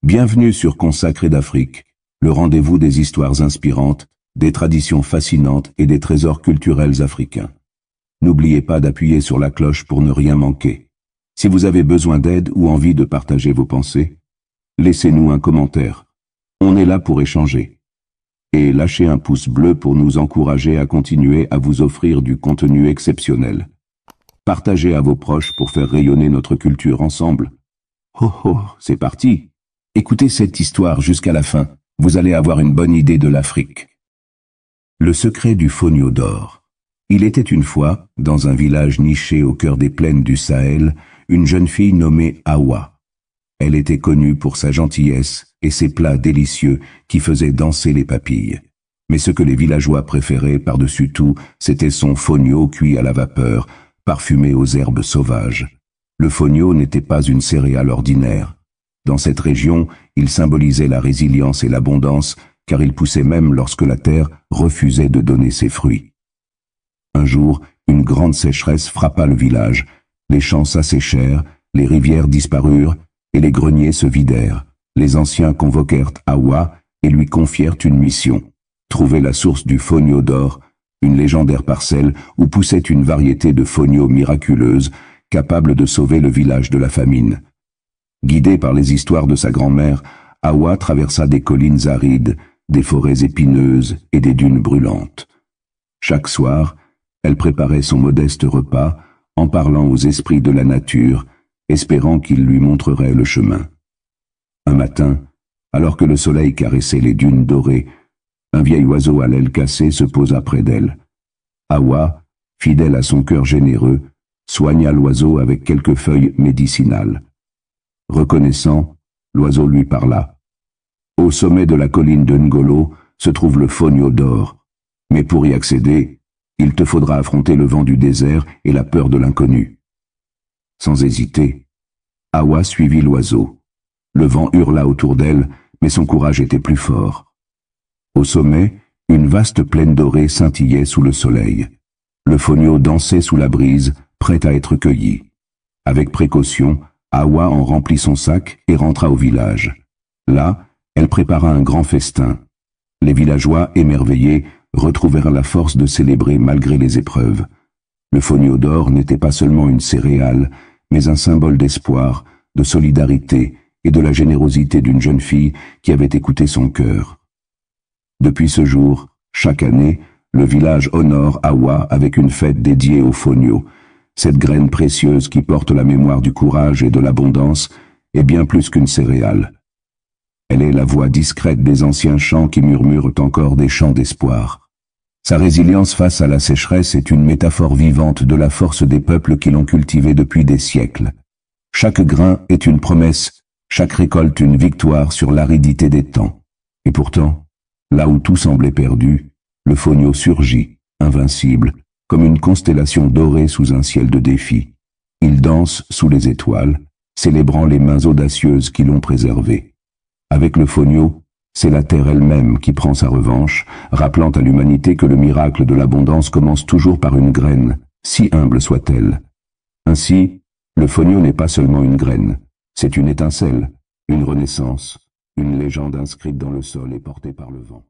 Bienvenue sur Consacré d'Afrique, le rendez-vous des histoires inspirantes, des traditions fascinantes et des trésors culturels africains. N'oubliez pas d'appuyer sur la cloche pour ne rien manquer. Si vous avez besoin d'aide ou envie de partager vos pensées, laissez-nous un commentaire. On est là pour échanger. Et lâchez un pouce bleu pour nous encourager à continuer à vous offrir du contenu exceptionnel. Partagez à vos proches pour faire rayonner notre culture ensemble. Oh oh, c'est parti! Écoutez cette histoire jusqu'à la fin, vous allez avoir une bonne idée de l'Afrique. Le secret du fonio d'or. Il était une fois, dans un village niché au cœur des plaines du Sahel, une jeune fille nommée Hawa. Elle était connue pour sa gentillesse et ses plats délicieux qui faisaient danser les papilles. Mais ce que les villageois préféraient par-dessus tout, c'était son fonio cuit à la vapeur, parfumé aux herbes sauvages. Le fonio n'était pas une céréale ordinaire. Dans cette région, il symbolisait la résilience et l'abondance, car il poussait même lorsque la terre refusait de donner ses fruits. Un jour, une grande sécheresse frappa le village. Les champs s'asséchèrent, les rivières disparurent, et les greniers se vidèrent. Les anciens convoquèrent Hawa et lui confièrent une mission: trouver la source du fonio d'or, une légendaire parcelle où poussait une variété de fonio miraculeuse, capable de sauver le village de la famine. Guidée par les histoires de sa grand-mère, Hawa traversa des collines arides, des forêts épineuses et des dunes brûlantes. Chaque soir, elle préparait son modeste repas en parlant aux esprits de la nature, espérant qu'ils lui montreraient le chemin. Un matin, alors que le soleil caressait les dunes dorées, un vieil oiseau à l'aile cassée se posa près d'elle. Hawa, fidèle à son cœur généreux, soigna l'oiseau avec quelques feuilles médicinales. Reconnaissant, l'oiseau lui parla. Au sommet de la colline de Ngolo se trouve le fonio d'or, mais pour y accéder, il te faudra affronter le vent du désert et la peur de l'inconnu. Sans hésiter, Hawa suivit l'oiseau. Le vent hurla autour d'elle, mais son courage était plus fort. Au sommet, une vaste plaine dorée scintillait sous le soleil. Le fonio dansait sous la brise, prêt à être cueilli. Avec précaution, Hawa en remplit son sac et rentra au village. Là, elle prépara un grand festin. Les villageois, émerveillés, retrouvèrent la force de célébrer malgré les épreuves. Le fonio d'or n'était pas seulement une céréale, mais un symbole d'espoir, de solidarité et de la générosité d'une jeune fille qui avait écouté son cœur. Depuis ce jour, chaque année, le village honore Hawa avec une fête dédiée au fonio. Cette graine précieuse qui porte la mémoire du courage et de l'abondance est bien plus qu'une céréale. Elle est la voix discrète des anciens chants qui murmurent encore des chants d'espoir. Sa résilience face à la sécheresse est une métaphore vivante de la force des peuples qui l'ont cultivée depuis des siècles. Chaque grain est une promesse, chaque récolte une victoire sur l'aridité des temps. Et pourtant, là où tout semblait perdu, le fonio surgit, invincible, comme une constellation dorée sous un ciel de défi. Il danse sous les étoiles, célébrant les mains audacieuses qui l'ont préservé. Avec le fonio, c'est la terre elle-même qui prend sa revanche, rappelant à l'humanité que le miracle de l'abondance commence toujours par une graine, si humble soit-elle. Ainsi, le fonio n'est pas seulement une graine, c'est une étincelle, une renaissance, une légende inscrite dans le sol et portée par le vent.